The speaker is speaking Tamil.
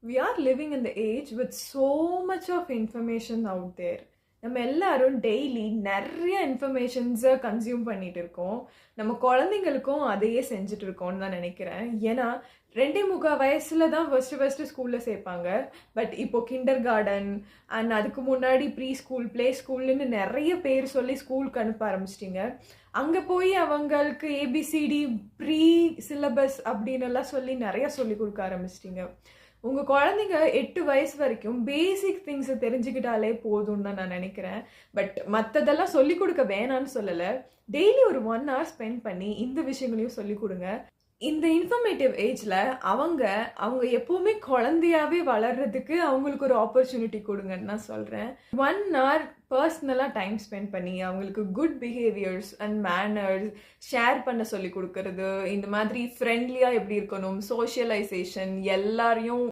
we are living in the age with so much of information out there. நம்ம எல்லாரும் டெய்லி நிறைய இன்ஃபர்மேஷன்ஸை கன்சியூம் பண்ணிட்டு இருக்கோம். நம்ம குழந்தைங்களுக்கும் அதையே செஞ்சுட்டு இருக்கோம்னு தான் நினைக்கிறேன். ஏன்னா 2.25 வயசுல தான் ஃபர்ஸ்ட் ஸ்கூலில் சேர்ப்பாங்க. பட் இப்போ கிண்டர் கார்டன் அண்ட் அதுக்கு முன்னாடி ப்ரீ ஸ்கூல், ப்ளே ஸ்கூல்னு நிறைய பேர் சொல்லி ஸ்கூலுக்கு அனுப்ப ஆரம்பிச்சிட்டிங்க. அங்கே போய் அவங்களுக்கு ஏபிசிடி ப்ரீ சிலபஸ் அப்படின்னு எல்லாம் சொல்லி நிறைய சொல்லி கொடுக்க ஆரம்பிச்சிட்டிங்க. உங்கள் குழந்தைங்க 8 வயசு வரைக்கும் பேசிக் திங்ஸை தெரிஞ்சுக்கிட்டாலே போதும்னு தான் நான் நினைக்கிறேன். பட் மற்றதெல்லாம் சொல்லிக் கொடுக்க வேணான்னு சொல்லலை. டெய்லி ஒரு 1 hour ஸ்பெண்ட் பண்ணி இந்த விஷயங்களையும் சொல்லிக் கொடுங்க. இந்த இன்ஃபர்மேட்டிவ் ஏஜில் அவங்க எப்போவுமே குழந்தையாவே வளர்றதுக்கு அவங்களுக்கு ஒரு ஆப்பர்ச்சுனிட்டி கொடுங்கன்னு நான் சொல்கிறேன். 1 hour பர்சனலாக டைம் ஸ்பெண்ட் பண்ணி அவங்களுக்கு good behaviours and manners share பண்ண சொல்லி கொடுக்கறது, இந்த மாதிரி ஃப்ரெண்ட்லியாக எப்படி இருக்கணும், சோஷியலைசேஷன், எல்லாரையும்